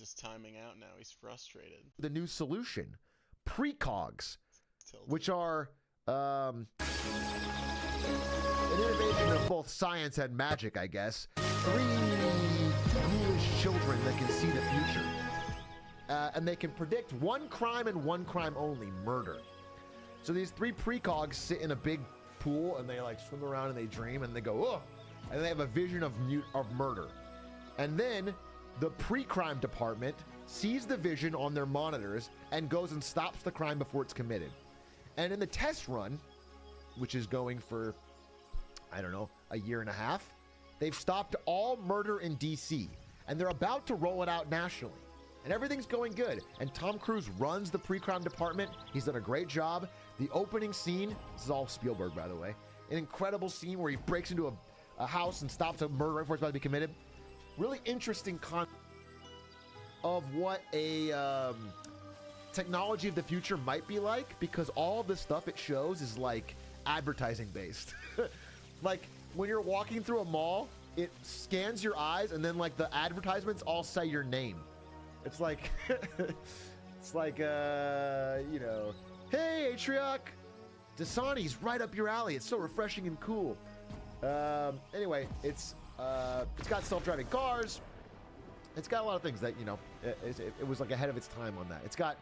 just timing out now. He's frustrated. The new solution, precogs, Tilted. which are an innovation of both science and magic, I guess. 3 ghoulish children that can see the future. And they can predict one crime and one crime only, murder. So these 3 precogs sit in a big pool and they like swim around and they dream and they go, oh, and they have a vision of murder. And then the pre-crime department sees the vision on their monitors and goes and stops the crime before it's committed. And in the test run, which is going for, I don't know, a year and a half, they've stopped all murder in DC and they're about to roll it out nationally. And everything's going good. And Tom Cruise runs the pre-crime department. He's done a great job. The opening scene, this is all Spielberg, by the way, an incredible scene where he breaks into a house and stops a murder right before it's about to be committed. Really interesting of what a technology of the future might be like, because all the stuff it shows is like advertising based. Like when you're walking through a mall, it scans your eyes and then like the advertisements all say your name. It's like, it's like, you know, hey, Atrioc, Dasani's right up your alley. It's so refreshing and cool. Anyway, it's got self-driving cars. It's got a lot of things that, you know, it was like ahead of its time on that. It's got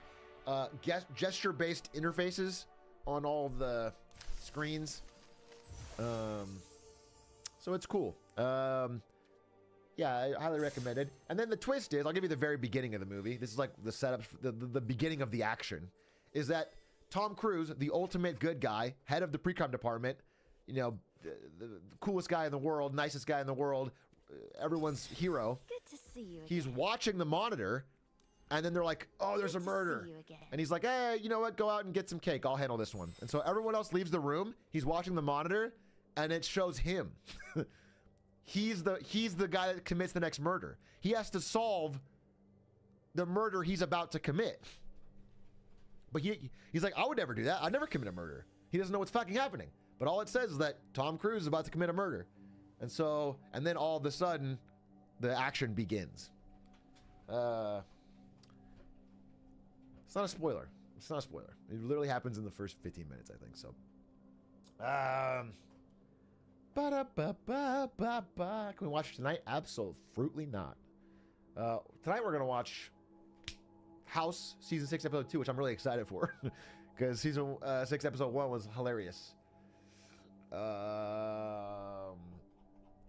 gesture-based interfaces on all of the screens. So it's cool. Yeah, I highly recommend it. And then the twist is, I'll give you the very beginning of the movie. This is like the setup, the beginning of the action, is that Tom Cruise, the ultimate good guy, head of the pre-crime department, you know, the coolest guy in the world, nicest guy in the world, everyone's hero. Good to see you again. He's watching the monitor, and then they're like, oh, there's a murder. And he's like, hey, you know what? Go out and get some cake. I'll handle this one. And so everyone else leaves the room. He's watching the monitor, and it shows him. He's the guy that commits the next murder. He has to solve the murder he's about to commit. But he's like, I would never do that. I'd never commit a murder. He doesn't know what's fucking happening. But all it says is that Tom Cruise is about to commit a murder. And so, and then all of a sudden, the action begins. It's not a spoiler. It's not a spoiler. It literally happens in the first 15 minutes, I think. So, can we watch it tonight? Absolutely not. Tonight we're gonna watch House season 6 episode 2, which I'm really excited for, because season 6 episode 1 was hilarious.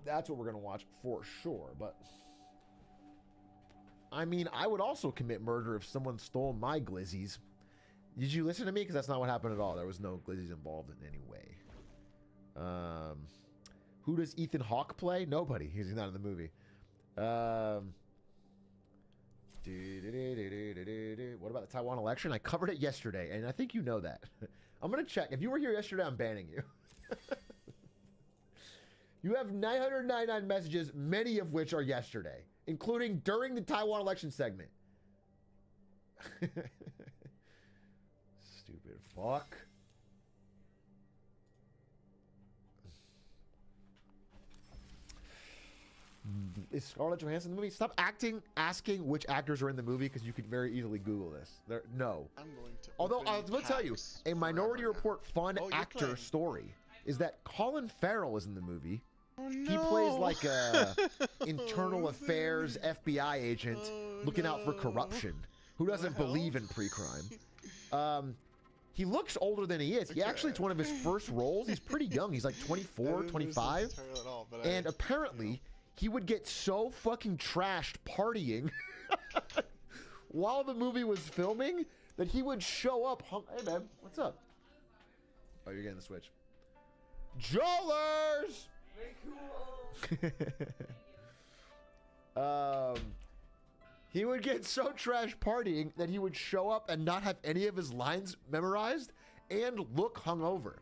That's what we're gonna watch for sure. But I mean, I would also commit murder if someone stole my glizzies. Did you listen to me? Because that's not what happened at all. There was no glizzies involved in any way. Who does Ethan Hawke play? Nobody. He's not in the movie. What about the Taiwan election? I covered it yesterday, and I think you know that. I'm going to check. If you were here yesterday, I'm banning you. You have 999 messages, many of which are yesterday, including during the Taiwan election segment. Stupid fuck. Is Scarlett Johansson in the movie? Stop asking which actors are in the movie, because you could very easily Google this. No. I'm going to. Although I will tell you, a Minority Report fun actor playing. Story is that Colin Farrell is in the movie. Oh, He no. plays like a internal affairs FBI agent looking out for corruption, who doesn't believe in pre-crime. He looks older than he is. He actually, it's one of his first roles. He's pretty young. He's like 24, 25. And apparently, he would get so fucking trashed partying while the movie was filming that he would show up. Hey, man, what's up? Oh, you're getting the Switch. Jollers! He would get so trash partying that he would show up and not have any of his lines memorized and look hungover.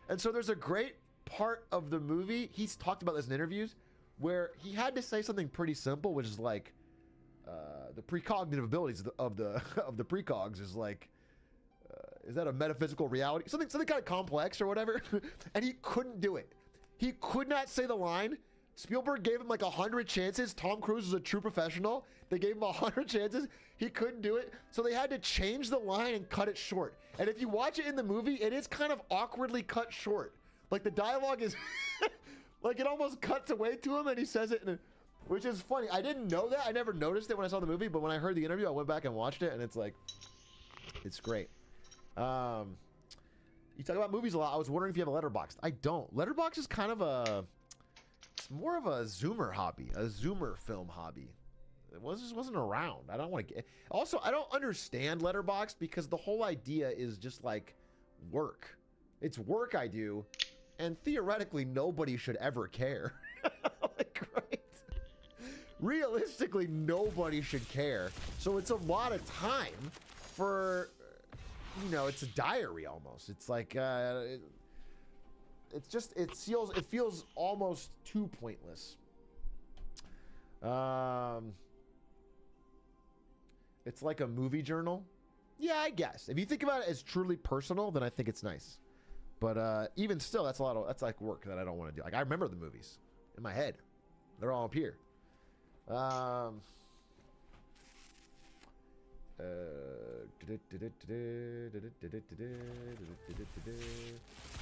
And so there's a great part of the movie, he's talked about this in interviews, where he had to say something pretty simple, which is like, the precognitive abilities of the precogs is like, is that a metaphysical reality? Something kind of complex or whatever. And he couldn't do it. He could not say the line Spielberg gave him like 100 chances. Tom Cruise was a true professional. They gave him 100 chances. He couldn't do it. So they had to change the line and cut it short. And if you watch it in the movie, it is kind of awkwardly cut short. Like the dialogue is like it almost cuts away to him and he says it, which is funny. I didn't know that. I never noticed it when I saw the movie, but when I heard the interview, I went back and watched it and it's like, it's great. You talk about movies a lot. I was wondering if you have a Letterboxd. I don't. Letterboxd is kind of it's more of a Zoomer hobby, a Zoomer film hobby. It just wasn't around. I don't want to get. Also, I don't understand Letterboxd because the whole idea is just like work. It's work I do, and theoretically nobody should ever care. Like, right? Realistically, nobody should care. So it's a lot of time for, you know, it's a diary almost. It's like it's just it feels almost too pointless. It's like a movie journal. Yeah, I guess. If you think about it as truly personal, then I think it's nice. But even still, that's that's like work that I don't want to do. Like I remember the movies in my head. They're all up here.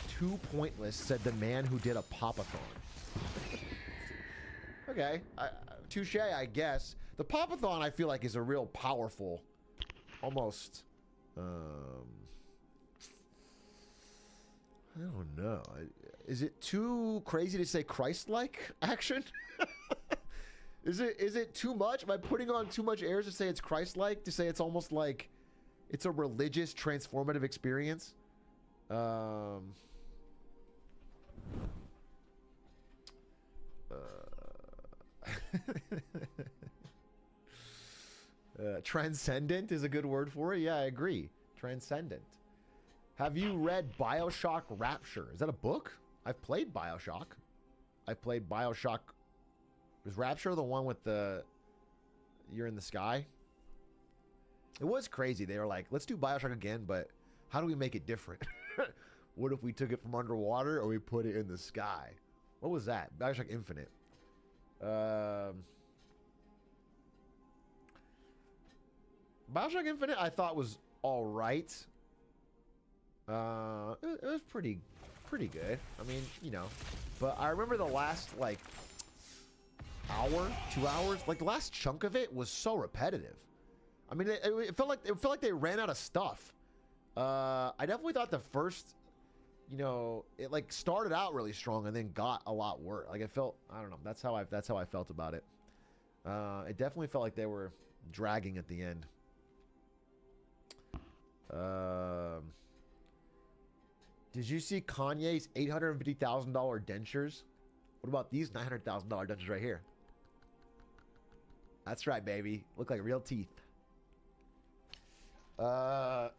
Too pointless, said the man who did a pop-a-thon. Okay, touche, I guess. The pop-a-thon I feel like is a real powerful, almost I don't know. Is it too crazy to say Christ-like action? Is it too much? Am I putting on too much airs to say it's Christ-like? To say it's almost like it's a religious transformative experience? Transcendent is a good word for it. Yeah, I agree. Transcendent. Have you read BioShock Rapture? Is that a book? I've played BioShock. I've played BioShock. Was Rapture the one with the you're in the sky? It was crazy. They were like, let's do BioShock again, but how do we make it different? What if we took it from underwater or we put it in the sky? What was that? BioShock Infinite. BioShock Infinite I thought was all right. It was pretty good. I mean, you know, but I remember the last like hour, 2 hours, like the last chunk of it was so repetitive. I mean, it felt like they ran out of stuff. I definitely thought the first, you know, it like started out really strong and then got a lot worse. Like it felt, I don't know. That's how I felt about it. It definitely felt like they were dragging at the end. Did you see Kanye's $850,000 dentures? What about these $900,000 dentures right here? That's right, baby. Look like real teeth. Why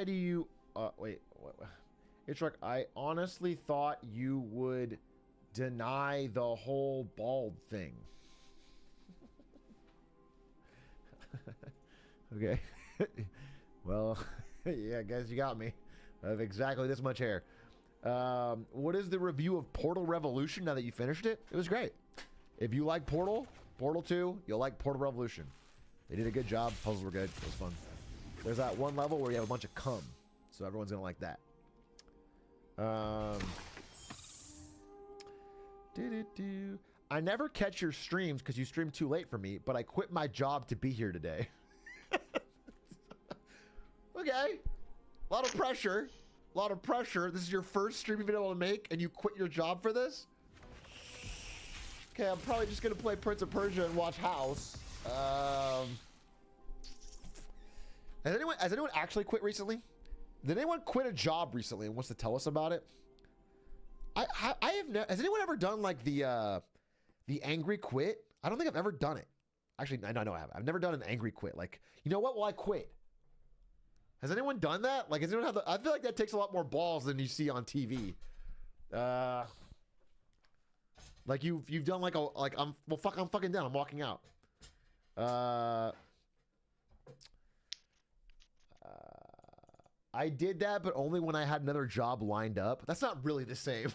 do you? Wait. It's like I honestly thought you would deny the whole bald thing. Okay. Well, yeah, I guess you got me. I have exactly this much hair. What is the review of Portal Revolution now that you finished it? It was great. If you like Portal 2, you'll like Portal Revolution. They did a good job. Puzzles were good. It was fun. There's that one level where you have a bunch of cum. So everyone's going to like that. I never catch your streams because you stream too late for me, but I quit my job to be here today. Okay. A lot of pressure. A lot of pressure. This is your first stream you've been able to make, and you quit your job for this? Okay, I'm probably just going to play Prince of Persia and watch House. Has anyone actually quit recently? Did anyone quit a job recently and wants to tell us about it? I have never. Has anyone ever done like the angry quit? I don't think I've ever done it. Actually, I know I have. I've never done an angry quit. Like, you know what? Well, I quit. Has anyone done that? Like, has anyone have? I feel like that takes a lot more balls than you see on TV. Like you've done like I'm fucking done. I'm walking out. I did that, but only when I had another job lined up. That's not really the same.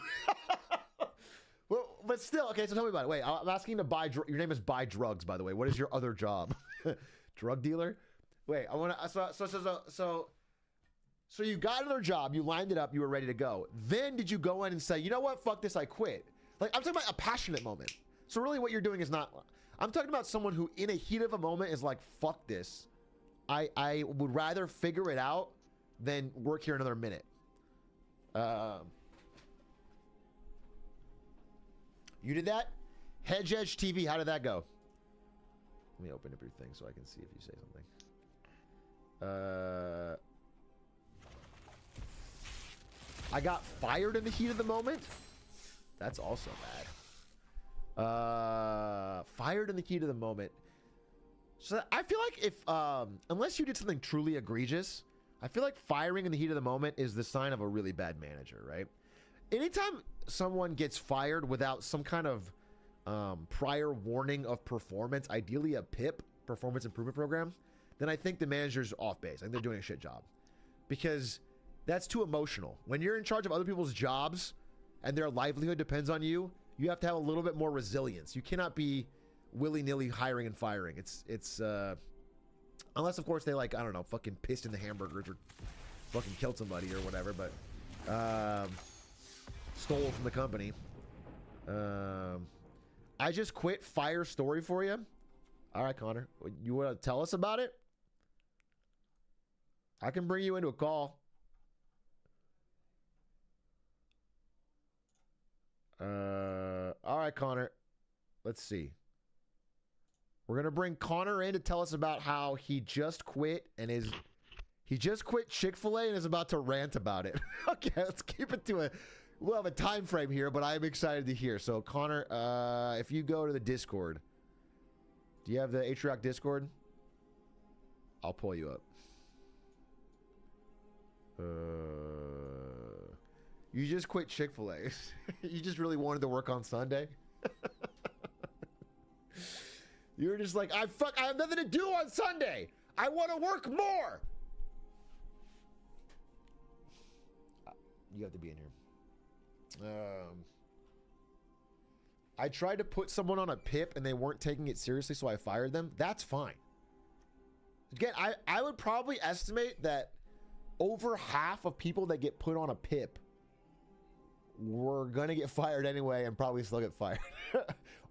Well, but still, okay, so tell me about it. Wait, I'm asking to buy, your name is Buy Drugs, by the way. What is your other job? Drug dealer? Wait, I want to, so you got another job, you lined it up, you were ready to go. Then did you go in and say, you know what, fuck this, I quit? Like, I'm talking about a passionate moment. So really what you're doing is not, I'm talking about someone who in a heat of a moment is like, fuck this. I would rather figure it out than work here another minute. You did that? Hedge Edge TV, how did that go? Let me open up your thing so I can see if you say something. I got fired in the heat of the moment? That's also bad. Fired in the heat of the moment. So I feel like if, unless you did something truly egregious, I feel like firing in the heat of the moment is the sign of a really bad manager, right? Anytime someone gets fired without some kind of prior warning of performance, ideally a PIP, performance improvement program, then I think the manager's off base. I think they're doing a shit job, because that's too emotional. When you're in charge of other people's jobs and their livelihood depends on you, you have to have a little bit more resilience. You cannot be willy-nilly hiring and firing. It's unless of course they, like, I don't know, fucking pissed in the hamburgers or fucking killed somebody or whatever, but stole from the company. I just quit. Fire story for you. All right, Connor, you want to tell us about it? I can bring you into a call. All right, Connor, let's see. We're gonna bring Connor in to tell us about how he just quit and he just quit Chick-fil-A and is about to rant about it. Okay, let's keep it to we'll have a time frame here, but I'm excited to hear. So Connor, if you go to the Discord, do you have the Atrioc Discord? I'll pull you up. You just quit Chick-fil-A. You just really wanted to work on Sunday? You were just like, I have nothing to do on Sunday. I want to work more. You have to be in here. I tried to put someone on a PIP and they weren't taking it seriously, so I fired them. That's fine. Again, I would probably estimate that over half of people that get put on a PIP were gonna get fired anyway and probably still get fired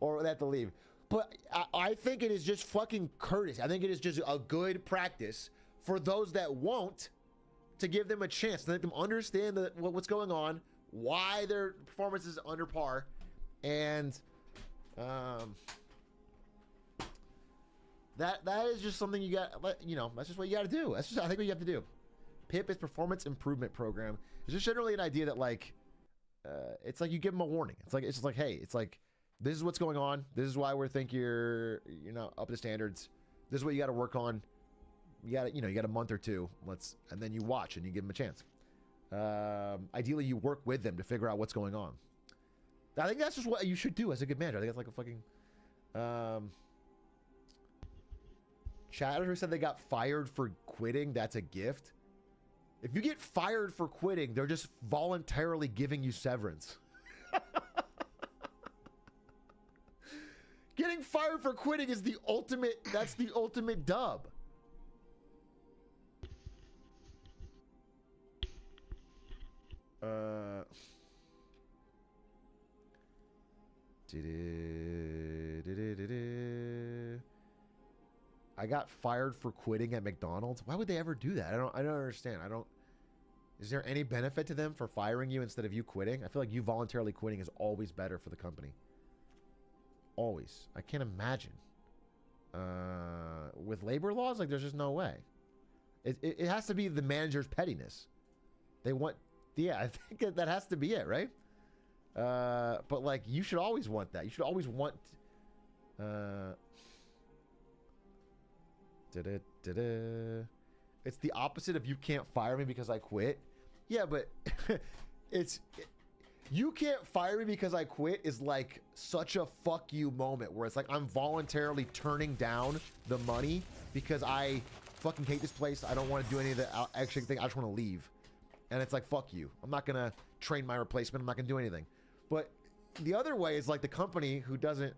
or they have to leave. But I think it is just fucking courtesy. I think it is just a good practice for those that won't, to give them a chance, to let them understand what's going on, why their performance is under par, and that is just something you got. You know, that's just what you got to do. That's just, I think, what you have to do. PIP is Performance Improvement Program. It's just generally an idea that, like, it's like you give them a warning. It's just like, hey, it's like, this is what's going on. This is why we think you're not up to standards. This is what you got to work on. You got you got a month or two. And then you watch and you give them a chance. Ideally, you work with them to figure out what's going on. I think that's just what you should do as a good manager. I think that's like a fucking chatter who said they got fired for quitting. That's a gift. If you get fired for quitting, they're just voluntarily giving you severance. Getting fired for quitting is the ultimate, that's the ultimate dub. I got fired for quitting at McDonald's. Why would they ever do that? I don't understand. Is there any benefit to them for firing you instead of you quitting? I feel like you voluntarily quitting is always better for the company. Always. I can't imagine. With labor laws, like, there's just no way. It has to be the manager's pettiness. They want, yeah, I think that has to be it, right? But, like, you should always want that. You should always want, it's the opposite of you can't fire me because I quit. Yeah, but you can't fire me because I quit is like such a fuck you moment where it's like I'm voluntarily turning down the money because I fucking hate this place. I don't want to do any of the extra thing. I just want to leave. And it's like, fuck you. I'm not going to train my replacement. I'm not going to do anything. But the other way is like the company who doesn't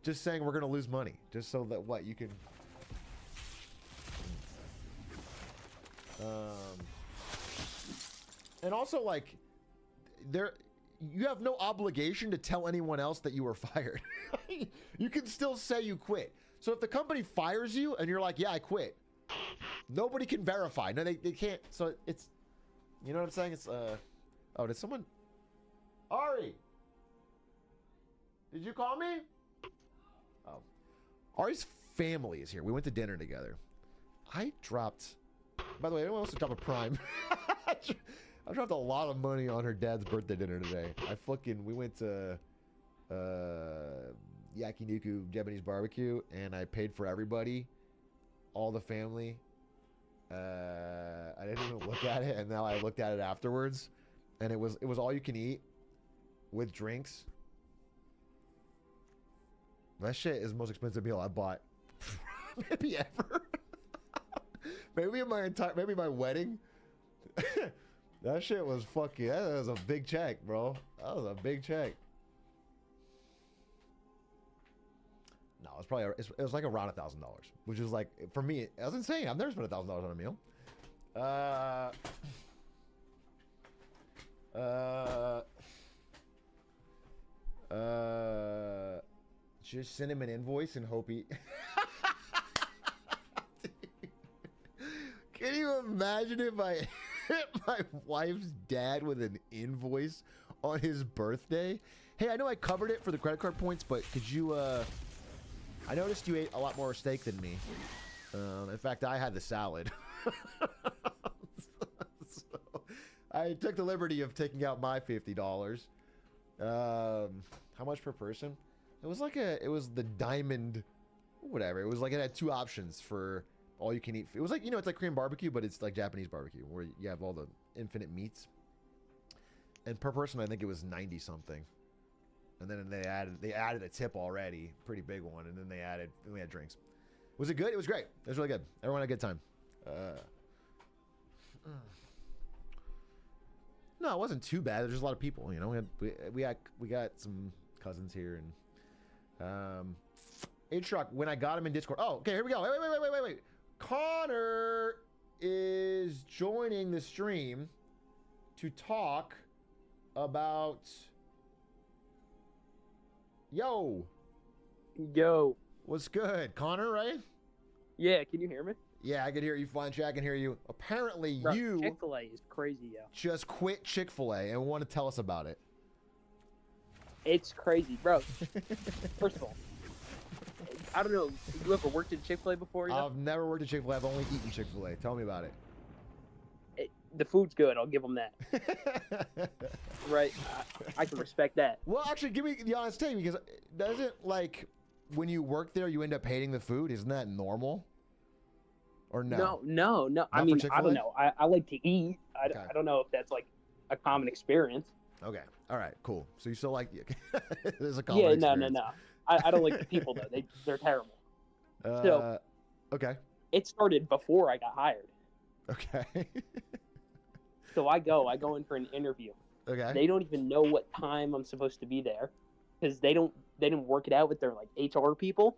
just saying we're going to lose money just so that what you can. And also like you have no obligation to tell anyone else that you were fired. You can still say you quit. So if the company fires you and you're like, yeah, I quit, nobody can verify. No, they can't. So it's, you know what I'm saying? It's, oh, did someone, Ari, did you call me? Oh, Ari's family is here. We went to dinner together. I dropped, by the way, anyone wants to drop a prime? I dropped a lot of money on her dad's birthday dinner today. We went to Yakiniku Japanese barbecue, and I paid for everybody, all the family. I didn't even look at it, and now I looked at it afterwards, and it was all you can eat with drinks. That shit is the most expensive meal I bought maybe ever. maybe my wedding. That shit was fucking. That was a big check, bro. That was a big check. No, it's probably it was like around $1,000, which is like for me. That's insane. I've never spent $1,000 on a meal. Just send him an invoice and hope he. Can you imagine if I hit my wife's dad with an invoice on his birthday? Hey, I know I covered it for the credit card points, but could you, I noticed you ate a lot more steak than me. In fact, I had the salad. So I took the liberty of taking out my $50. How much per person? It was the diamond, whatever. It was like, it had two options for all you can eat. It was like, it's like Korean barbecue, but it's like Japanese barbecue where you have all the infinite meats. And per person, I think it was 90 something. And then they added a tip already, pretty big one. And then we had drinks. Was it good? It was great. It was really good. Everyone had a good time. No, it wasn't too bad. There's just a lot of people, we got some cousins here and, H-Truck, when I got him in Discord. Oh, okay, here we go. Wait. Connor is joining the stream to talk about. Yo, what's good, Connor? Right? Yeah, can you hear me? Yeah, I can hear you fine. Chat, I can hear you. Apparently, Bro, you Chick-fil-A is crazy, yo. just quit Chick-fil-A and want to tell us about it. It's crazy, bro. First of all, I don't know. You ever worked at Chick-fil-A before? I've never worked at Chick-fil-A. I've only eaten Chick-fil-A. Tell me about it. The food's good. I'll give them that. Right? I can respect that. Well, actually, give me the honest take, because doesn't, like, when you work there, you end up hating the food? Isn't that normal? Or no? No. I mean, I don't know. I like to eat. Okay. I don't know if that's, like, a common experience. Okay. All right, cool. So you still like there's a common experience. No. I don't like the people, though. They're terrible. So, okay. It started before I got hired. Okay. So I go in for an interview. Okay. They don't even know what time I'm supposed to be there because they didn't work it out with their like HR people.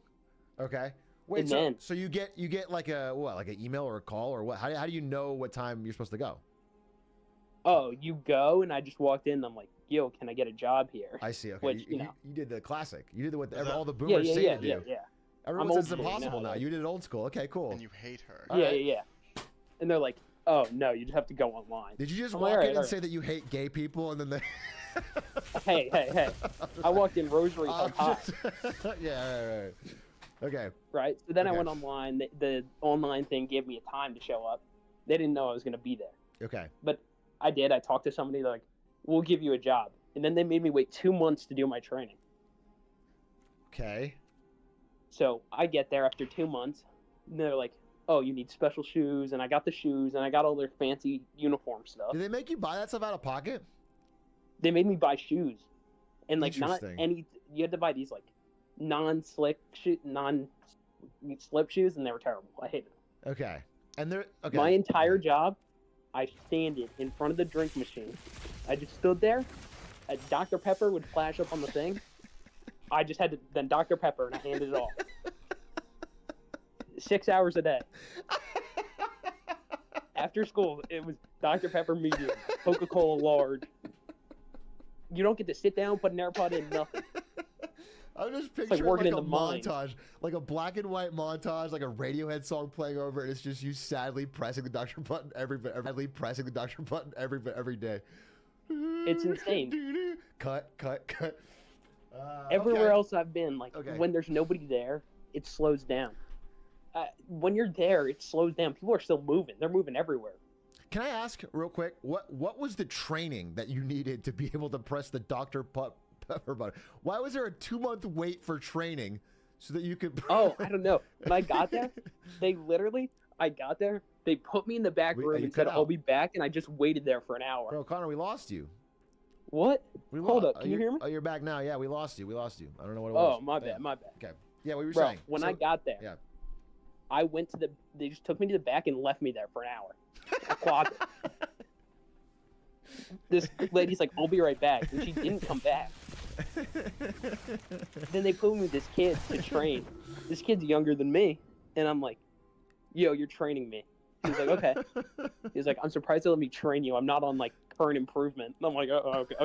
Okay. Wait, so you get like an email or a call or what? How do you know what time you're supposed to go? Oh, you go, and I just walked in and I'm like, yo, can I get a job here? I see. Okay. Which, you did the classic. You did what all the boomers say to do. Yeah. Everyone says it's impossible now. You did it old school. Okay, cool. And you hate her. Yeah. And they're like, oh, no, you just have to go online. Did you just walk in and say that you hate gay people and then they... Hey. I walked in rosary on high. Yeah, right. Okay. Right? So then I went online. The online thing gave me a time to show up. They didn't know I was going to be there. Okay. But I did. I talked to somebody. They're like, we'll give you a job. And then they made me wait 2 months to do my training. Okay. So I get there after 2 months. And they're like, oh, you need special shoes, and I got the shoes, and I got all their fancy uniform stuff. Did they make you buy that stuff out of pocket? They made me buy shoes, and like not any. You had to buy these like non-slip shoes, and they were terrible. I hated them. Okay. And they're okay. My entire job, I standed in front of the drink machine. I just stood there. Dr. Pepper would flash up on the thing. I just had to then Dr. Pepper, and I handed it off. 6 hours a day. After school, it was Dr. Pepper medium, Coca-Cola large. You don't get to sit down, put an AirPod in, nothing. I'm just like picturing working like in a the mine. montage, like a black and white montage, like a Radiohead song playing over, and it's just you sadly pressing the Dr. button every day. It's insane. Cut. Everywhere Okay. else I've been, like Okay. when there's nobody there, it slows down. When you're there, it slows down. People are still moving. They're moving everywhere. Can I ask real quick, what was the training that you needed to be able to press the Dr. Pepper button? Why was there a 2-month wait for training so that you could? Oh, I don't know. When I got there, I got there, they put me in the back You room and said, cut I'll out. be back, and I just waited there for an hour. Bro, Connor, we lost you. What? We Hold lost. up, can you hear me? Oh, you're back now. Yeah, we lost you. I don't know what it Oh, was. my Damn. bad. Okay. Yeah, what you were Bro, saying. when So- I got there, yeah. I went to they just took me to the back and left me there for an hour. I clocked it. This lady's like, I'll be right back. And she didn't come back. Then they put me with this kid to train. This kid's younger than me. And I'm like, yo, you're training me. He's like, okay. He's like, I'm surprised they let me train you. I'm not on like current improvement. And I'm like, oh, okay.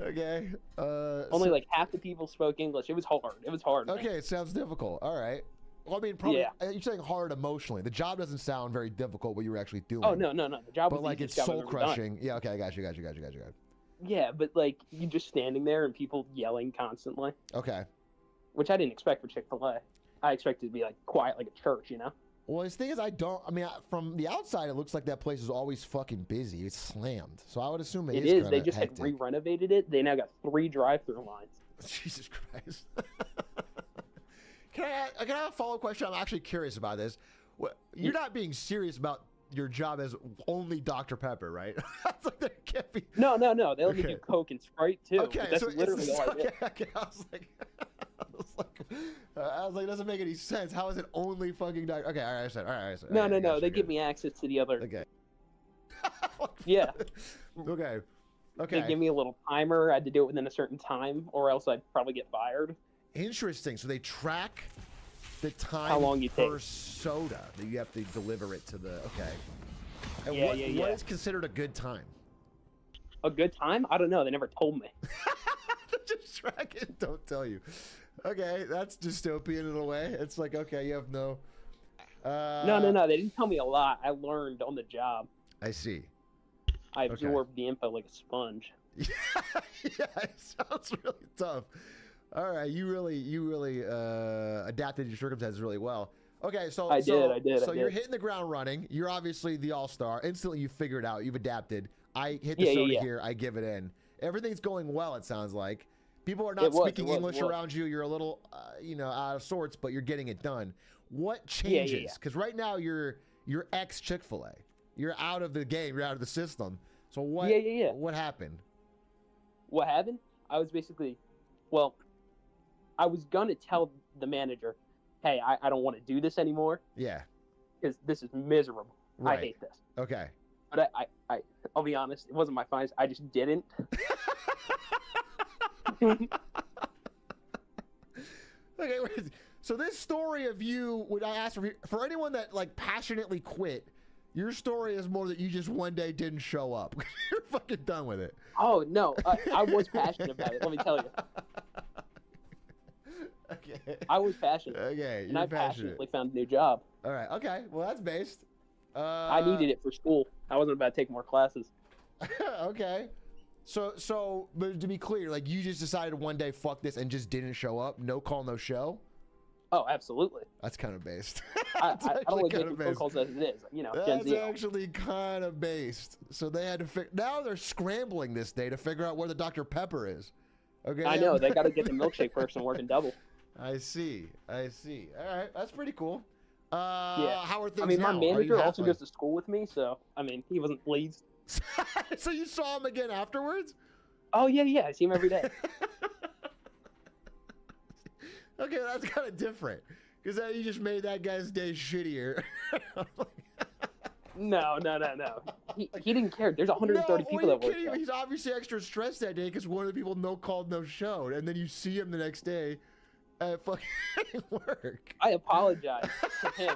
Okay. Only like half the people spoke English. It was hard. Man. Okay, it sounds difficult. All right. Well, I mean, probably Yeah. you're saying hard emotionally. The job doesn't sound very difficult. What you were actually doing. Oh no. The job But was like the it's easiest job I've soul ever done. crushing. Yeah. Okay. I got you. Yeah, but like you just standing there and people yelling constantly, Okay. which I didn't expect for Chick-fil-A. I expected it to be like quiet, like a church, you know? Well, the thing is, from the outside, it looks like that place is always fucking busy. It's slammed. So I would assume It is is. kinda They just had hectic. re-renovated it. They now got 3 drive-through lines. Jesus Christ. Can I have a follow-up question? I'm actually curious about this. You're not being serious about your job as only Dr. Pepper, right? It's like there can't be. No. They let me Okay. do Coke and Sprite too. Okay, but that's so literally all I did. okay. I was like, it doesn't make any sense. How is it only fucking Dr. Okay, all right, I said. No. I got They you, give me access to the other. Okay. Yeah. Okay. They Okay. give me a little timer. I had to do it within a certain time, or else I'd probably get fired. Interesting. So they track the time How long you per take. soda that you have to deliver it to the. Okay. And Yeah, what yeah. is considered a good time? A good time? I don't know. They never told me. Just track it. Don't tell you. Okay, that's dystopian in a way. It's like, okay, you have no. No. They didn't tell me a lot. I learned on the job. I see. I absorbed the info like a sponge. Yeah, it sounds really tough. All right, you really adapted to your circumstances really well. Okay, so I did. So you're hitting the ground running. You're obviously the all-star. Instantly, you figure it out. You've adapted. I hit the Yeah, soda yeah. here. I give it in. Everything's going well. It sounds like people are not It was, speaking it was, English it was. around you. You're a little, out of sorts, but you're getting it done. What Yeah, changes? yeah. Because right now you're ex Chick-fil-A. You're out of the game. You're out of the system. So what? Yeah. What happened? What happened? I was basically, I was gonna tell the manager, hey, I don't want to do this anymore Yeah. because this is miserable. Right. I hate this. Okay. But I'll be honest, it wasn't my finest. I just didn't. Okay, wait. So this story of you, would I ask for anyone that like passionately quit? Your story is more that you just one day didn't show up. You're fucking done with it. Oh no, I was passionate about it. Let me tell you, Okay. I was passionate, Okay, and you're I passionate. passionately found a new job. All right. Okay. Well, that's based. I needed it for school. I wasn't about to take more classes. Okay. So, but to be clear, like you just decided one day, fuck this, and just didn't show up. No call, no show. Oh, absolutely. That's kind of based. I That's don't actually like kinda making phone based. calls as it is. You know, Gen That's Z. actually kind of based. So they had to now they're scrambling this day to figure out where the Dr. Pepper is. Okay. I know they got to get the milkshake person working double. I see. All right, that's pretty cool. Yeah. How are things I mean, now? my Are you manager also happy? goes to school with me, so I mean, he wasn't pleased. So you saw him again afterwards? Oh yeah, I see him every day. Okay, that's kind of different. Because you just made that guy's day shittier. No. He didn't care. There's 130 people that work there. He's obviously extra stressed that day because one of the people no called, no showed, and then you see him the next day at fucking work. I apologize to him.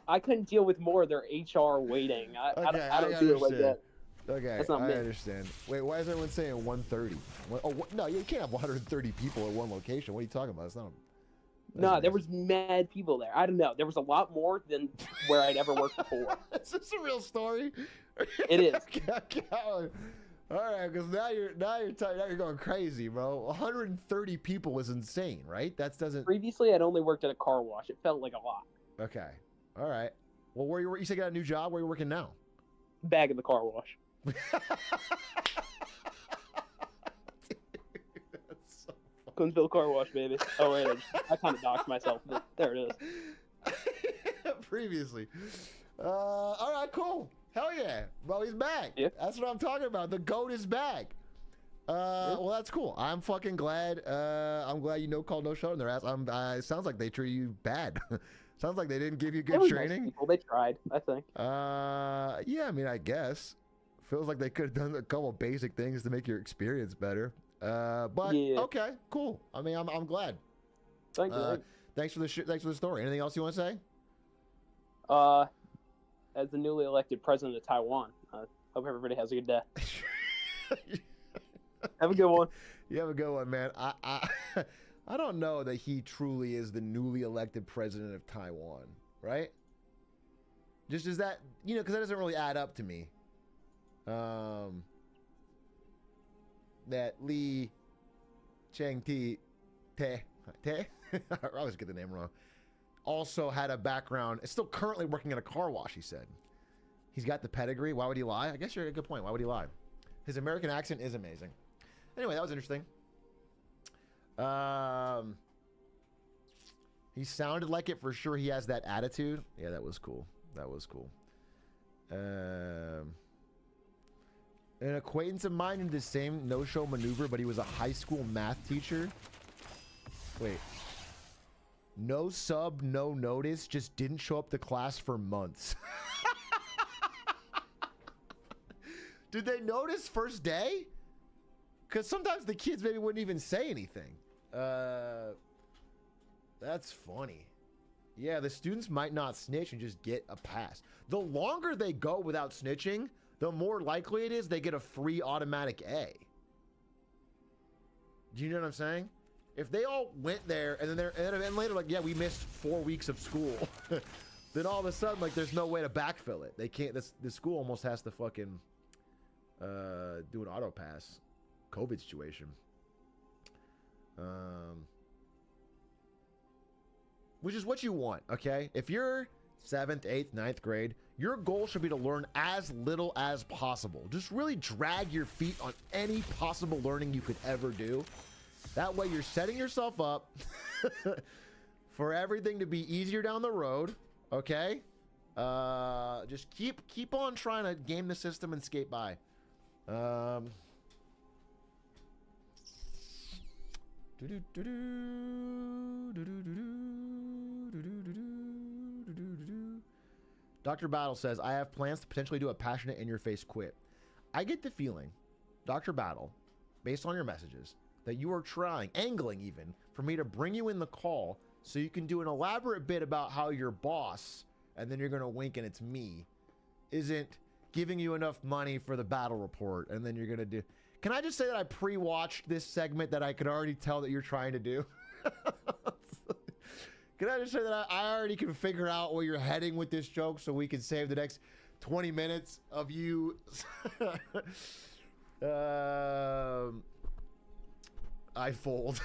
I couldn't deal with more of their HR waiting. I don't do it like that. Okay, That's not I me. understand. Wait, why is everyone saying 130? No, you can't have 130 people at one location. What are you talking about? It's not. No, there was mad people there. I don't know. There was a lot more than where I'd ever worked before. Is this a real story? It is. All right, because now you're going crazy, bro. 130 people is insane, right? That doesn't. Previously, I'd only worked at a car wash. It felt like a lot. Okay, all right. Well, where you said you got a new job? Where are you working now? Bag in the car wash. Dude, that's so Coonsville car wash, baby. Oh wait, I kind of doxed myself, but there it is. Previously. All right, cool. Hell yeah, bro, he's back. Yeah. That's what I'm talking about. The GOAT is back. Well, that's cool. I'm fucking glad. I'm glad you no call, no show in their ass. It sounds like they treat you bad. Sounds like they didn't give you They good were training. nice people. They tried, I think. Yeah, I mean, I guess. Feels like they could have done a couple basic things to make your experience better. But Yeah. okay, cool. I mean, I'm glad. Thank you. Thanks for the story. Anything else you want to say? As the newly elected president of Taiwan, hope everybody has a good day. Have a good one. You have a good one, man. I don't know that he truly is the newly elected president of Taiwan, right? Just is that, because that doesn't really add up to me. That Lee Chang-te, I always get the name wrong, also had a background, is still currently working at a car wash, he said. He's got the pedigree. Why would he lie? I guess you're at a good point. Why would he lie? His American accent is amazing. Anyway, that was interesting. He sounded like it for sure. He has that attitude. Yeah, that was cool. That was cool. An acquaintance of mine did the same no-show maneuver, but he was a high school math teacher. Wait. No sub, no notice, just didn't show up to class for months. Did they notice first day? Because sometimes the kids maybe wouldn't even say anything. That's funny. Yeah, the students might not snitch and just get a pass. The longer they go without snitching, the more likely it is they get a free automatic A. Do you know what I'm saying? If they all went there and then later like, yeah, we missed 4 weeks of school, then all of a sudden like there's no way to backfill it. They can't. The school almost has to fucking do an auto pass. COVID situation. Which is what you want, okay? If you're 7th, 8th, 9th grade, your goal should be to learn as little as possible. Just really drag your feet on any possible learning you could ever do. That way you're setting yourself up for everything to be easier down the road, okay? Just keep on trying to game the system and skate by. Dr. Battle says, I have plans to potentially do a passionate in-your-face quit. I get the feeling, Dr. Battle, based on your messages, that you are trying, angling even, for me to bring you in the call so you can do an elaborate bit about how your boss, and then you're going to wink and it's me, isn't giving you enough money for the battle report, and then you're going to do... Can I just say that I pre-watched this segment that I could already tell that you're trying to do? Can I just say that I already can figure out where you're heading with this joke so we can save the next 20 minutes of you... I fold.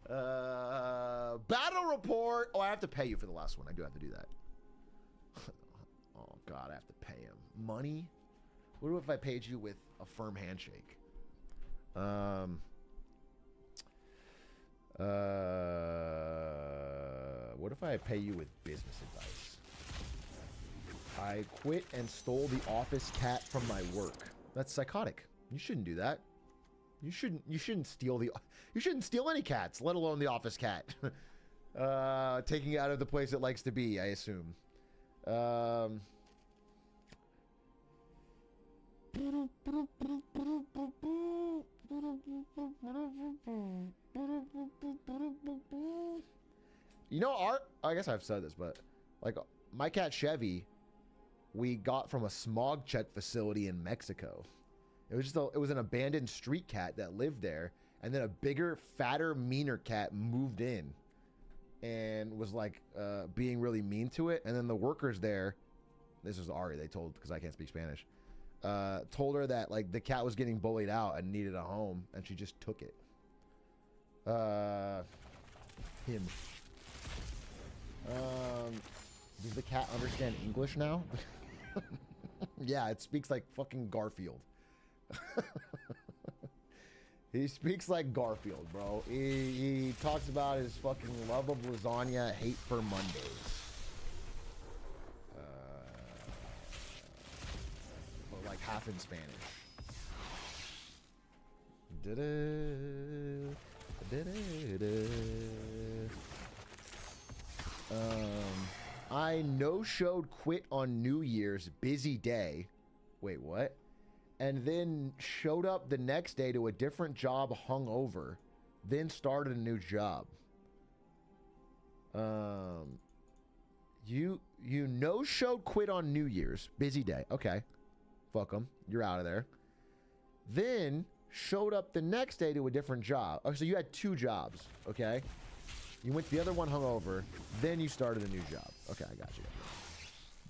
Battle report. Oh, I have to pay you for the last one. I do have to do that. Oh, God, I have to pay him. Money? What if I paid you with a firm handshake? What if I pay you with business advice? I quit and stole the office cat from my work. That's psychotic. You shouldn't do that. You shouldn't steal any cats, let alone the office cat. Taking it out of the place it likes to be, I assume. You know, I guess I've said this, but like my cat Chevy, we got from a smog check facility in Mexico. It was an abandoned street cat that lived there, and then a bigger, fatter, meaner cat moved in and was like being really mean to it. And then the workers there, this was Ari, they told, because I can't speak Spanish, told her that like the cat was getting bullied out and needed a home, and she just took it. Him. Does the cat understand English now? Yeah, it speaks like fucking Garfield. He speaks like Garfield, bro. He talks about his fucking love of lasagna, hate for Mondays. But like half in Spanish. I no-showed quit on New Year's, busy day. Wait, what? And then showed up the next day to a different job hungover, then started a new job. You no-showed quit on New Year's, busy day. Okay. Fuck them. You're out of there. Then showed up the next day to a different job. Oh, so you had 2 jobs, okay? You went to the other one hungover, then you started a new job. Okay, I got you.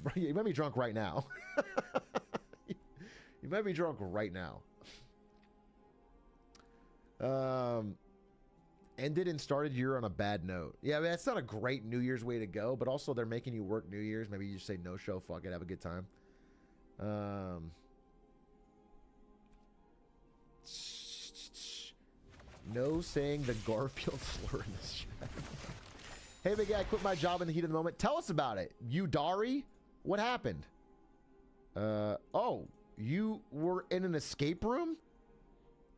Bro, you might be drunk right now. You might be drunk right now. Ended and started year on a bad note. Yeah, I mean, that's not a great New Year's way to go, but also they're making you work New Year's. Maybe you just say no show, fuck it, have a good time. No saying the Garfield slur in this chat. Hey, big guy, I quit my job in the heat of the moment. Tell us about it. You, Dari? What happened? Oh, you were in an escape room?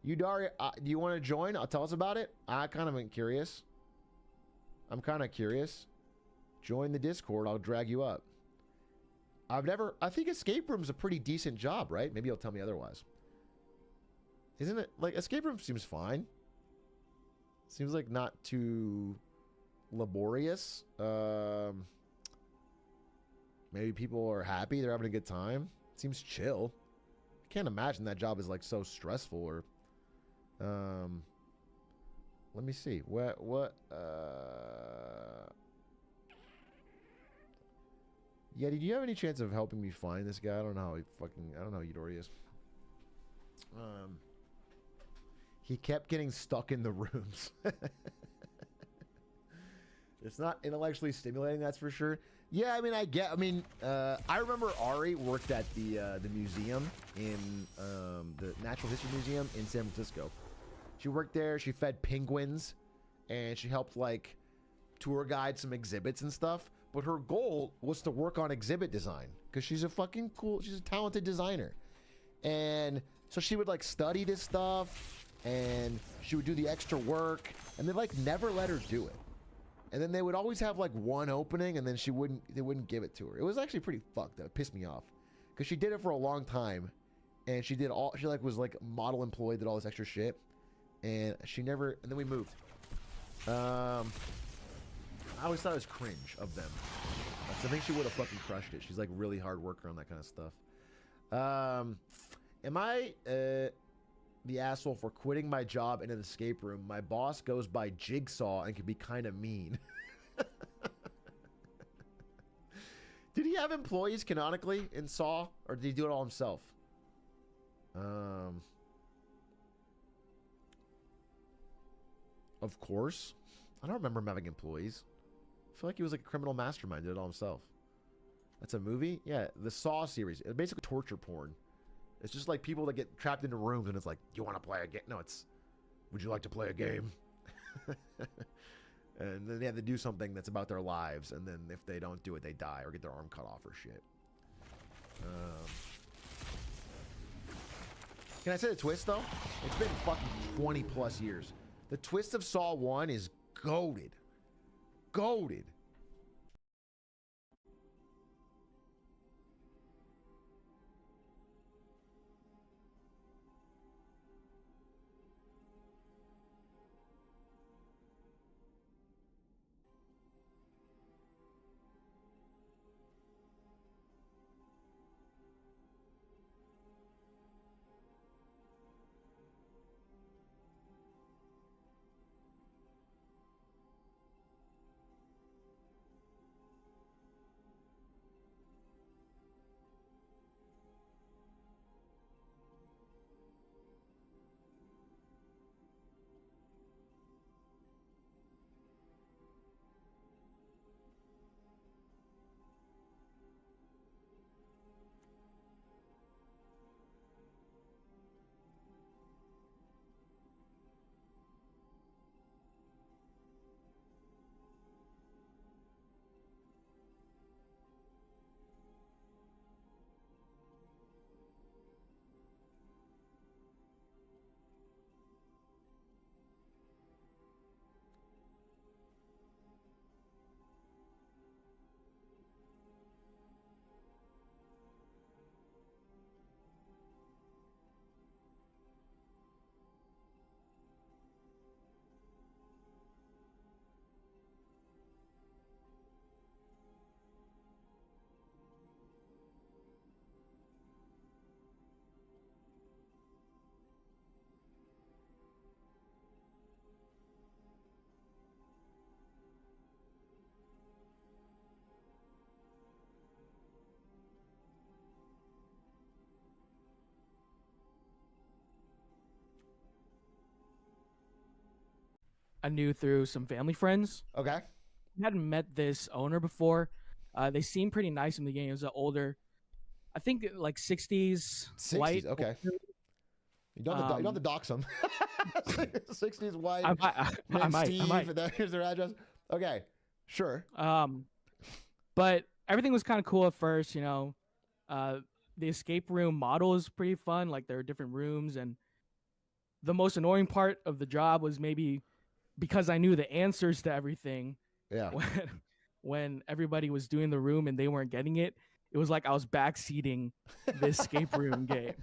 You, Dari, do you want to join? Tell us about it. I kind of am curious. I'm kind of curious. Join the Discord. I'll drag you up. I think escape room's a pretty decent job, right? Maybe you'll tell me otherwise. Isn't it? Like, escape room seems fine. Seems like not too laborious. Maybe people are happy. They're having a good time. Seems chill. I can't imagine that job is like so stressful or... let me see. Yeah, did you have any chance of helping me find this guy? I don't know how Yudori is. He kept getting stuck in the rooms. It's not intellectually stimulating, that's for sure. Yeah, I mean, I remember Ari worked at the museum in the Natural History Museum in San Francisco. She worked there. She fed penguins, and she helped like tour guide some exhibits and stuff. But her goal was to work on exhibit design because she's a talented designer. And so she would like study this stuff, and she would do the extra work, and they like never let her do it. And then they would always have like one opening, and then they wouldn't give it to her. It was actually pretty fucked up. It pissed me off because she did it for a long time, and she was like model employee, did all this extra shit, and and then we moved. I always thought it was cringe of them. I think she would have fucking crushed it. She's like really hard worker on that kind of stuff. Am I the asshole for quitting my job in an escape room? My boss goes by Jigsaw and can be kind of mean. Did he have employees canonically in Saw, or did he do it all himself? Of course. I don't remember him having employees. I feel like he was like a criminal mastermind, did it all himself. That's a movie? Yeah, the Saw series. It's basically torture porn. It's just like people that get trapped into rooms and it's like, you want to play a game? No, it's, would you like to play a game? And then they have to do something that's about their lives, and then if they don't do it, they die or get their arm cut off or shit. Can I say the twist though? It's been fucking 20 plus years. The twist of Saw 1 is goated. Goated. I knew through some family friends. Okay. I hadn't met this owner before. They seemed pretty nice in the game. It was an older, I think like 60s, 60s, white. okay. You don't have to dox them. 60s white. I might. Here's their address. Okay, sure. But everything was kind of cool at first, you know. The escape room model is pretty fun. Like there are different rooms, and the most annoying part of the job was maybe because I knew the answers to everything. Yeah. When everybody was doing the room and they weren't getting it, it was like I was backseating the escape room game.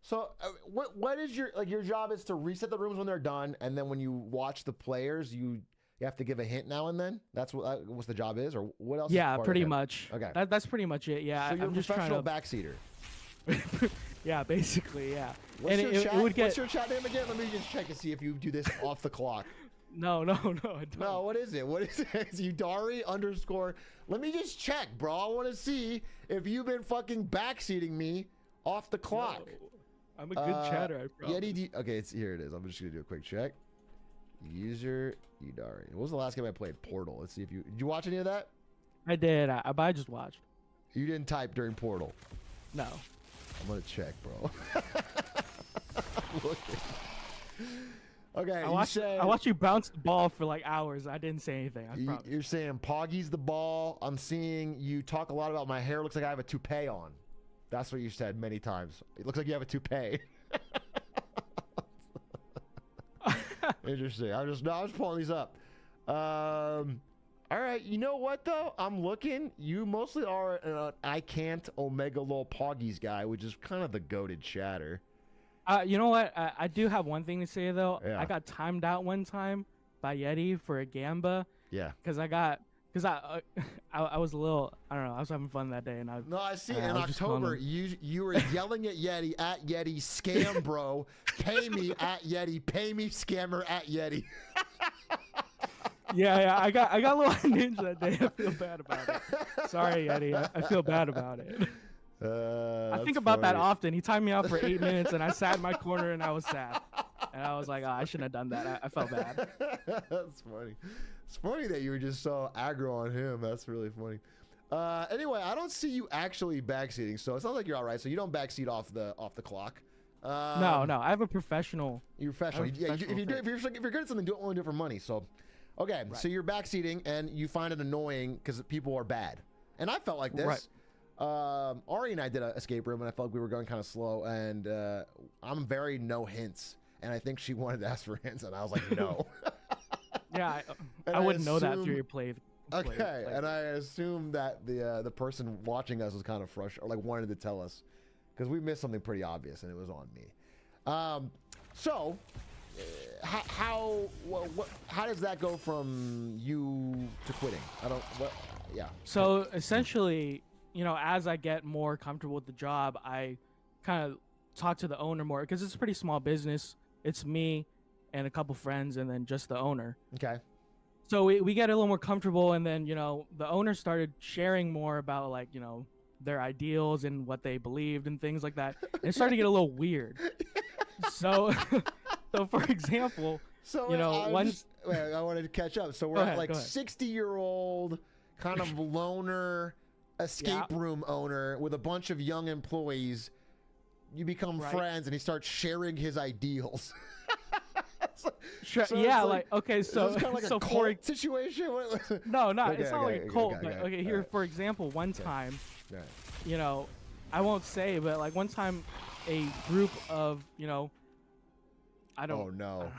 So what is your job is to reset the rooms when they're done, and then when you watch the players, you have to give a hint now and then. That's what the job is, or what else? Yeah, is part pretty of it? much. Okay, that's pretty much it. Yeah, so you're I'm a just trying professional to backseater. Yeah, Basically, yeah. What's And your it chat? would get What's your chat name again? Let me just check and see if you do this off the clock. no, I don't. No, what is it? What is it? It's Udari _ Let me just check, bro. I want to see if you've been fucking backseating me off the clock. No, I'm a good chatter, I promise. Yeti okay, here it is. I'm just gonna do a quick check. User Udari. What was the last game I played? Portal. Let's see if did you watch any of that? I did. I just watched. You didn't type during Portal. No. I'm gonna check, bro. I'm looking. Okay. I watched you bounce the ball for like hours. I didn't say anything. I promise. You're saying Poggy's the ball. I'm seeing you talk a lot about my hair. Looks like I have a toupee on. That's what you said many times. It looks like you have a toupee. Interesting. I was pulling these up. All right. You know what though? I'm looking. You mostly are an I can't Omega Lol Poggies guy, which is kind of the goated chatter. You know what? I do have one thing to say though. Yeah. I got timed out one time by Yeti for a gamba. Yeah. Because I was a little, I don't know, I was having fun that day, and No, I see. In October, you were yelling at Yeti, scam bro, pay me at Yeti, pay me scammer at Yeti. Yeah, I got a little ninja that day. I feel bad about it. Sorry, Yeti. I feel bad about it. I think about that often. He timed me out for 8 minutes, and I sat in my corner, and I was sad. And I was like, oh, I shouldn't have done that. I felt bad. That's funny. It's funny that you were just so aggro on him. That's really funny. Anyway, I don't see you actually backseating, so it sounds like you're all right. So you don't backseat off the clock. No. I have a professional. You're professional. Yeah, if you're good at something, only do it for money. So, okay. Right. So you're backseating, and you find it annoying because people are bad. And I felt like this. Right. Ari and I did an escape room, and I felt like we were going kind of slow, and I'm very no hints, and I think she wanted to ask for hints, and I was like, no. Yeah, And I wouldn't know that assume- through your play. Okay, and I assumed that the person watching us was kind of frustrated, or like wanted to tell us, because we missed something pretty obvious, and it was on me. So, how does that go from you to quitting? Yeah. So essentially, you know, as I get more comfortable with the job, I kind of talk to the owner more because it's a pretty small business. It's me and a couple friends, and then just the owner. Okay. So we get a little more comfortable, and then, you know, the owner started sharing more about, like, you know, their ideals and what they believed and things like that. And it started to get a little weird. So, so for example, So you know, wait, I wanted to catch up. So we're Go at ahead, like go ahead. 60-year-old kind of loner escape room owner with a bunch of young employees. You become Right. friends, and he starts sharing his ideals. Sure, So yeah, it's like, okay, so is this kind of like so a for cult situation. What- no, no, Okay, it's not okay, like a cult, okay, but okay, okay, here alright. for example, one time, Right. you know, I won't say, but like one time, a group of, you know, I don't, Oh no!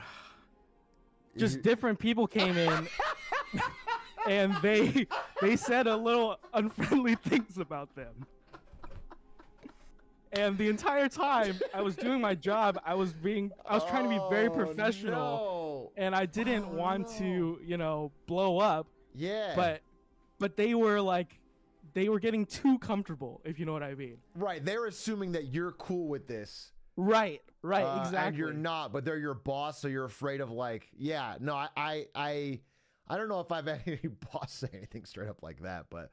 just You- different people came in, and they said a little unfriendly things about them. And the entire time I was doing my job, I was trying to be very Oh, professional, no. and I didn't Oh, want no. to, you know, blow up. Yeah. But they were like, they were getting too comfortable, if you know what I mean. right, they're assuming that you're cool with this. Right, exactly. And you're not, but they're your boss, so you're afraid of like, yeah, no, I don't know if I've had any boss say anything straight up like that, but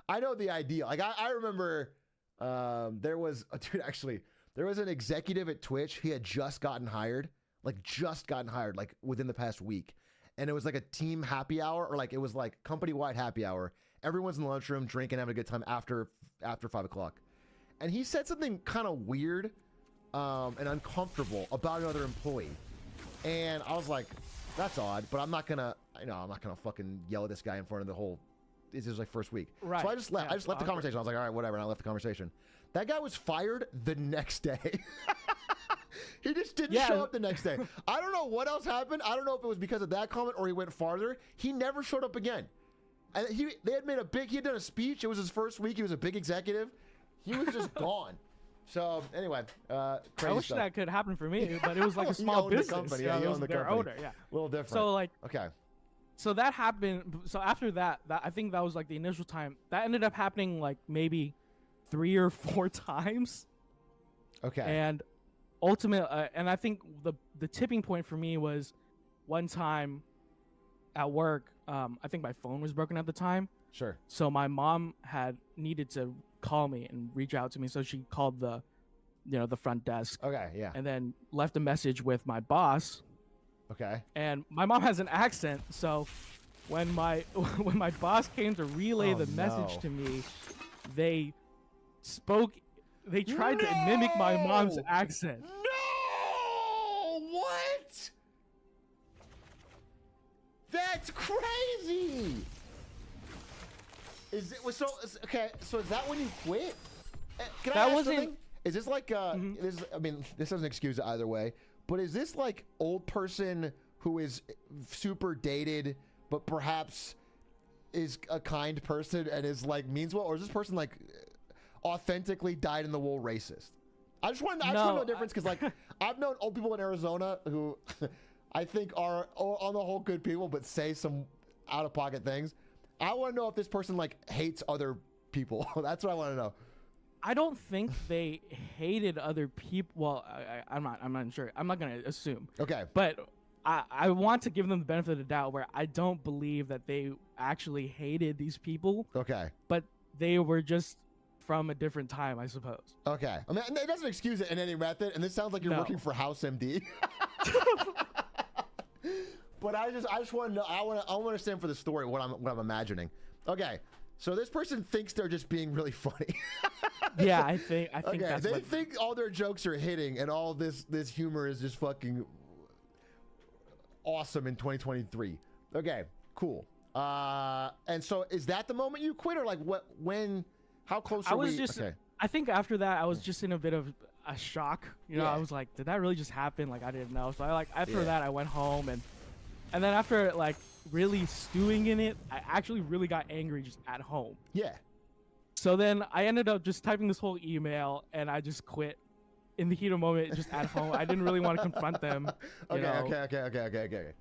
I know the idea. Like I remember, there was a dude actually. There was an executive at Twitch. He had just gotten hired, like within the past week, and it was like a team happy hour, or like it was like company wide happy hour. Everyone's in the lunchroom drinking, having a good time after 5 o'clock, and he said something kind of weird. And uncomfortable about another employee, and I was like, "That's odd," but I'm not gonna fucking yell at this guy in front of the whole. This is like first week, Right. So I just left. Yeah, I just left the awkward. conversation. I was like, "All right, whatever," and I left the conversation. That guy was fired the next day. He just didn't Yeah. show up the next day. I don't know what else happened. I don't know if it was because of that comment or he went farther. He never showed up again. And they had made he had done a speech. It was his first week. He was a big executive. He was just gone. So anyway, crazy I wish stuff. that could happen for me, but it was like a He small owned the business. company, you yeah, know, he it owned was the their company. owner, yeah. A little different. So like, Okay. so that happened. So after that, I think that was like the initial time. That ended up happening like maybe 3 or 4 times. Okay. And and I think the tipping point for me was one time at work. I think my phone was broken at the time, Sure. so my mom had needed to call me and reach out to me. So she called the front desk, Okay. Yeah. and then left a message with my boss. Okay. And my mom has an accent, so when my when my boss came to relay Oh, the message no. to me, they tried to mimic my mom's No! accent. No! What? That's crazy. Okay? So is that when you quit? Can I That ask wasn't- something? Is this like this doesn't excuse it either way, but is this like old person who is super dated, but perhaps is a kind person and is like means well, or is this person like authentically dyed in the wool racist? I just want to know the difference because like I've known old people in Arizona who I think are on the whole good people, but say some out of pocket things. I want to know if this person like hates other people. That's what I want to know. I don't think they hated other people. Well, I'm not sure. I'm not gonna assume. Okay. But I want to give them the benefit of the doubt where I don't believe that they actually hated these people, Okay. but they were just from a different time, I suppose. Okay. I mean, it doesn't excuse it in any method, and this sounds like you're No. working for House MD. But I just want to know. I want to understand for the story what I'm imagining. Okay. So this person thinks they're just being really funny. Yeah, I think Okay. that's They what. think all their jokes are hitting, and all this humor is just fucking awesome in 2023. Okay. Cool. And so is that the moment you quit, or like what? When How close I are was we? just- Okay. I think after that, I was just in a bit of a shock. You know, Yeah. I was like, did that really just happen? Like, I didn't know. So after Yeah. that, I went home and then after like really stewing in it, I actually really got angry just at home. Yeah. So then I ended up just typing this whole email and I just quit in the heat of the moment, just at home. I didn't really want to confront them. You know, Okay.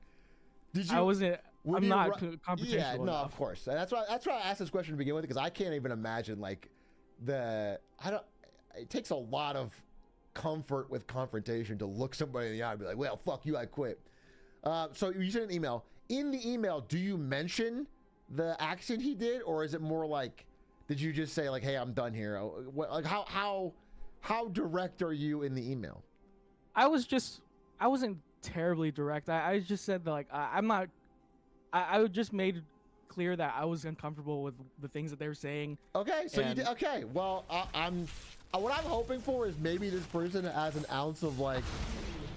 Did you? I wasn't. when I'm you not ru- confrontational Yeah, no, enough. of course. And that's why I asked this question to begin with, because I can't even imagine like it takes a lot of comfort with confrontation to look somebody in the eye and be like, well, fuck you, I quit. So you sent an email. In the email, do you mention the action he did, or is it more like, did you just say like, hey, I'm done here? Like how direct are you in the email? I wasn't terribly direct. I just said that like I'm not. I just made clear that I was uncomfortable with the things that they were saying. Okay, so you And- did. Okay, well, what I'm hoping for is maybe this person has an ounce of like,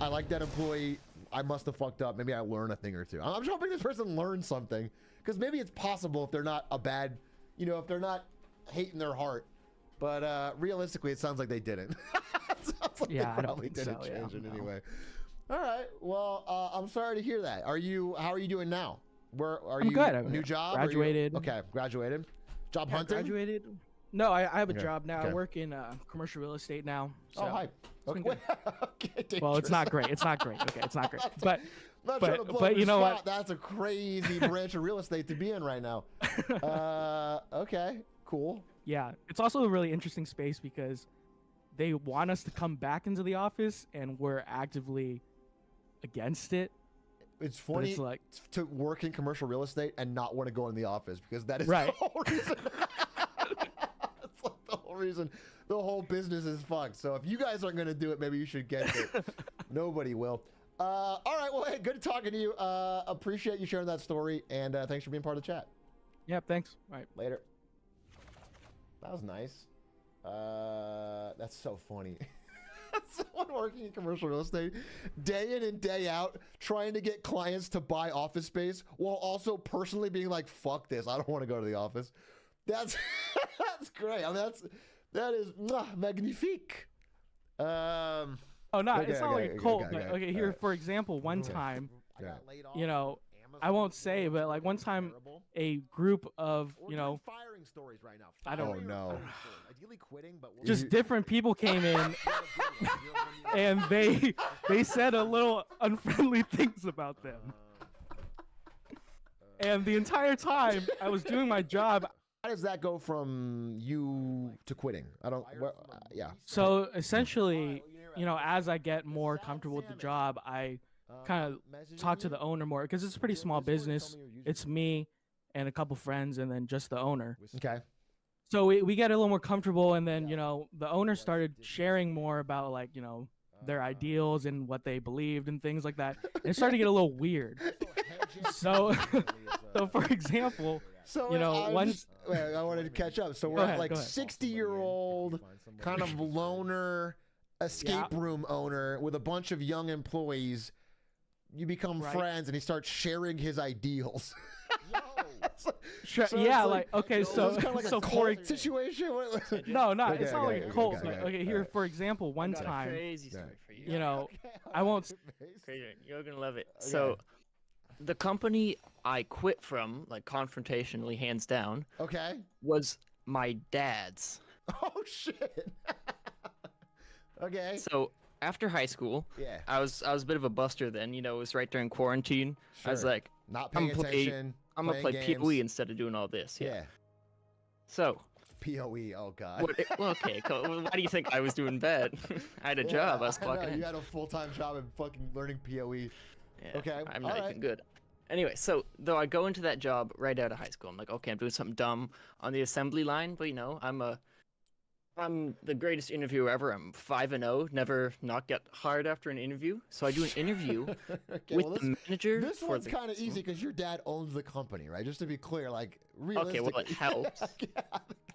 I like that employee. I must have fucked up. Maybe I learn a thing or two. I'm just hoping this person learns something, because maybe it's possible if they're not a bad, if they're not hating their heart. But realistically, it sounds like they didn't. It sounds like Yeah, I they don't probably think didn't so, yeah, change it no. anyway. All right. Well, I'm sorry to hear that. How are you doing now? Where are I'm you? good. I'm New good. job? Are you- Graduated. Okay, graduated. Job Yeah, hunting. graduated. No, I have a Okay, job now. okay. I work in commercial real estate now. So. Oh, hi. been Okay. good. Okay, Well, it's dangerous. not great. It's not great. Okay, it's not great. But Not but- trying to blow but your you know what? spot. That's a crazy branch of real estate to be in right now. Okay, cool. yeah, it's also a really interesting space because they want us to come back into the office, and we're actively against it. It's But funny it's like, to work in commercial real estate and not want to go in the office, because that is Right. the whole reason. It's like the whole reason. The whole business is fucked. So if you guys aren't going to do it, maybe you should get it. Nobody will. All right. Well, hey, good talking to you. Appreciate you sharing that story, and thanks for being part of the chat. yeah, thanks. All right. Later. That was nice. That's so funny. Someone working in commercial real estate, day in and day out, trying to get clients to buy office space while also personally being like, "Fuck this! I don't want to go to the office." That's that's great. I mean, that is magnifique. Oh no, Okay, it's not okay, like a cult. okay, but, okay, okay, here alright. for example, one time, I got laid off you know, from I won't say, but like one time, a group of We're you doing know firing stories right now. I don't- Firing or Oh, firing no. stories. Ideally quitting, but we'll just different people came in and they said a little unfriendly things about them. And the entire time I was doing my job, How does that go from you to quitting? I don't. Yeah. so essentially, you know, as I get more comfortable with the job, I kind of talk to the owner more because it's a pretty small business. It's me and a couple friends and then just the owner. Okay. So we get a little more comfortable, and then, you know, the owner started sharing more about, like, you know, their ideals and what they believed and things like that. And it started to get a little weird. So, so for example, So you know, I one- wait, I wanted to catch up. So we're Go at ahead, like go ahead. 60-year-old kind of loner escape room owner with a bunch of young employees. You become Right. friends, and he starts sharing his ideals. sure, So yeah, it's like, okay, so it's kind of like so a for cult situation. no, no, Okay, it's not okay, like a cult. okay, but, okay, okay, here alright. for example, one Got a time, crazy story for you. you know, I won't. Crazy. You're gonna love it. So, the company I quit from, like confrontationally, hands down, Okay. was my dad's. Oh shit. Okay. So after high school, Yeah. I was a bit of a buster then. You know, it was right during quarantine. I was Sure. like, Not I'm paying gonna play- attention. I'm gonna play playing PoE games. instead of doing all this. Yeah. Yeah. So, PoE. Oh god. well, okay. Why do you think I was doing bad? I had a job. I was know, clocking in. You had a full-time job and fucking learning PoE. Yeah, Okay, I'm not alright. even good. Anyway, so though I go into that job right out of high school, I'm like, okay, I'm doing something dumb on the assembly line, but you know, I'm the greatest interviewer ever. I'm 5-0, never not get hired after an interview. So I do an interview Okay, with well, the manager. this for one's the- kind of easy because your dad owns the company, right? Just to be clear, like Okay, realistically. well, it helps.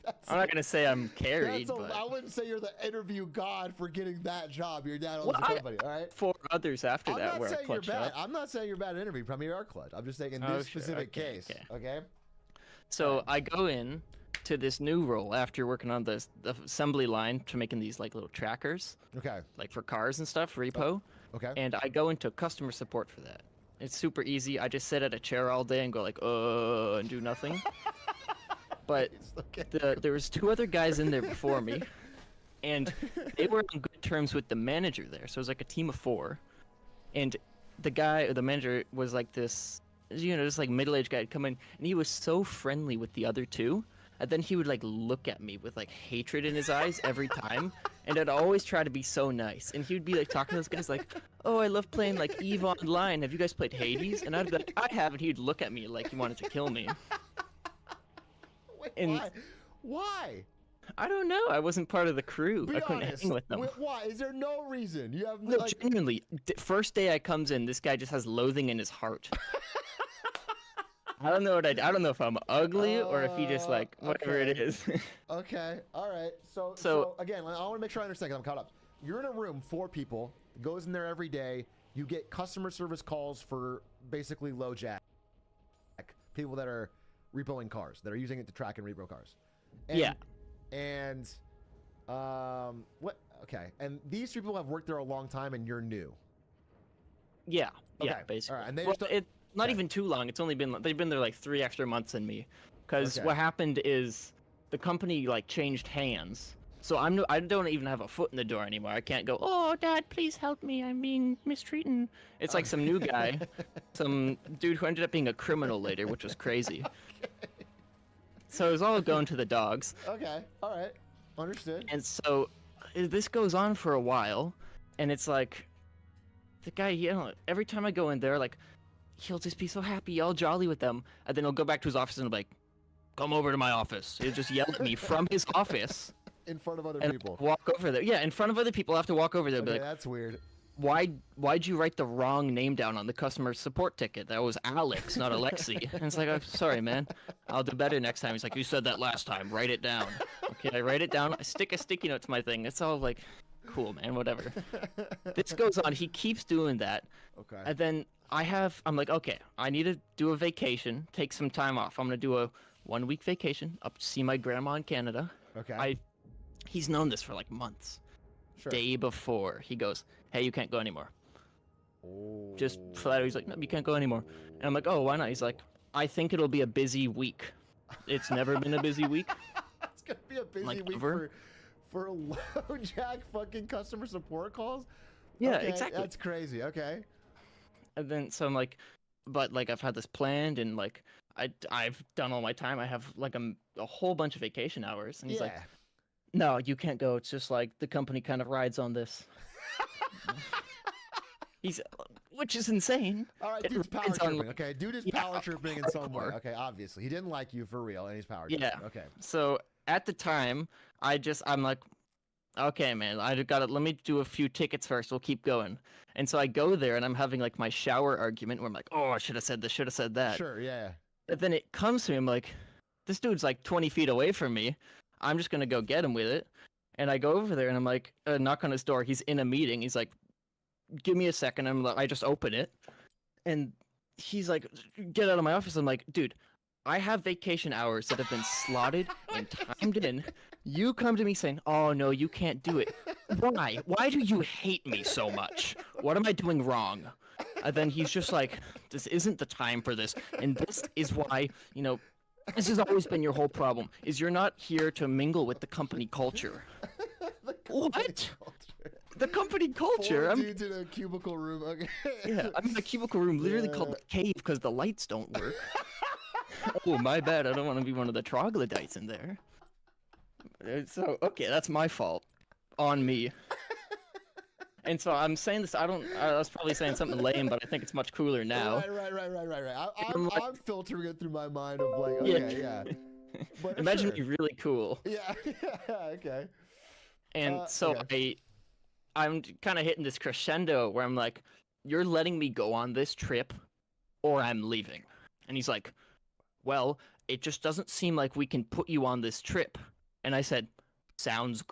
Yeah, that's I'm not gonna say I'm that's carried, a- but I wouldn't say you're the interview god for getting that job. Your dad owns Well, the I- company, all right? 4 others after I'm that not were saying you're clutched bad. up. I'm not saying you're bad at interview. I mean, you are clutch. I'm just saying in Oh, this sure, specific okay, case, okay. okay? So I go in, to this new role after working on the assembly line to making these like little trackers, Okay. like for cars and stuff, repo. Okay. And I go into customer support for that. It's super easy. I just sit at a chair all day and go like, and do nothing. But Okay. there was 2 other guys in there before me, and they were on good terms with the manager there. So it was like a team of 4, and the manager was like this, just like middle-aged guy come in, and he was so friendly with the other 2. And then he would like look at me with like hatred in his eyes every time, and I'd always try to be so nice. And he would be like talking to those guys like, "Oh, I love playing like EVE Online. Have you guys played Hades?" And I'd be like, "I have," and he'd look at me like he wanted to kill me. Wait, And- why? Why? I don't know. I wasn't part of the crew. Be I couldn't honest. hang with them. Why? Is there no reason? You have No, like. genuinely. First day I comes in, this guy just has loathing in his heart. I don't know I don't know if I'm ugly or if he just like whatever it okay. is. Okay. All right. So So- again, I want to make sure I understand. 'Cause I'm caught up. You're in a room, 4 people. Goes in there every day. You get customer service calls for basically low jack people that are repoing cars, that are using it to track and repo cars. And, Yeah. And what? Okay. And these 3 people have worked there a long time, and you're new. Yeah, Okay, yeah, basically. all right, and they Well, just don't- it's not okay. even too long. It's only been they've been there like 3 extra months than me, because Okay. what happened is the company like changed hands. So I don't even have a foot in the door anymore. I can't go, "Oh, Dad, please help me. I'm being mistreated." It's like some new guy, some dude who ended up being a criminal later, which was crazy. So it was all going to the dogs. Okay. All right. Understood. And so this goes on for a while, and it's like the guy, every time I go in there, like he'll just be so happy, all jolly with them, and then he'll go back to his office and be like, "Come over to my office." He'll just yell at me from his office In front of other and people. walk over there. Yeah, in front of other people. I have to walk over there and Okay, be like, that's weird. why'd you write the wrong name down on the customer support ticket? That was Alex, not Alexi. And it's like, "I'm sorry, man. I'll do better next time." He's like, "You said that last time. Write it down." Okay, I write it down. I stick a sticky note to my thing. It's all like, cool, man, whatever. This goes on. He keeps doing that. Okay. And then I'm like, okay, I need to do a vacation, take some time off. I'm going to do a 1-week vacation up to see my grandma in Canada. Okay. He's known this for like months. Sure. Day before, he goes, "Hey, you can't go anymore." Just Oh. flat out, he's like, "No, you can't go anymore." And I'm like, "Oh, why not?" He's like, "I think it'll be a busy week." It's never been a busy week. It's gonna be a busy Like, week over? for low jack fucking customer support calls. Yeah, Okay, exactly. That's crazy. Okay. And then so I'm like, but like I've had this planned and like I've done all my time. I have like a whole bunch of vacation hours. And he's Yeah. like, "No, you can't go. It's just like the company kind of rides on this." Which is insane. All right, It dude's power rides on, tripping. like- Okay, dude is Yeah, power tripping in some way. hardcore. Okay, obviously he didn't like you for real, and he's power Yeah. tripping. Okay. So at the time, I'm like, "Okay, man, let me do a few tickets first. We'll keep going." And so I go there and I'm having like my shower argument where I'm like, "Oh, I should have said this, should have said that." Sure. Yeah. But then it comes to me, I'm like, this dude's like 20 feet away from me. I'm just gonna go get him with it. And I go over there and I'm like, knock on his door. He's in a meeting. He's like, "Give me a second." I just open it, and he's like, "Get out of my office." I'm like, "Dude, I have vacation hours that have been slotted and timed in. You come to me saying, 'Oh no, you can't do it.' Why? Why do you hate me so much? What am I doing wrong?" And then he's just like, "This isn't the time for this, and this is why, this has always been your whole problem, is you're not here to mingle with the company culture." The company What? culture. The company culture? 4 dudes in a cubicle room. Okay. Yeah, I'm in a cubicle room literally called Yeah. the cave because the lights don't work. Oh, my bad. I don't want to be one of the troglodytes in there. So, okay, that's my fault. On me. And so I'm saying this, I was probably saying something lame, but I think it's much cooler now. Right. I'm like- I'm filtering it through my mind of like, Yeah. okay, yeah. But Imagine sure. me really cool. Yeah. Okay. And so okay. I'm kind of hitting this crescendo where I'm like, "You're letting me go on this trip or I'm leaving." And he's like, "Well, it just doesn't seem like we can put you on this trip." And I said, "Sounds great."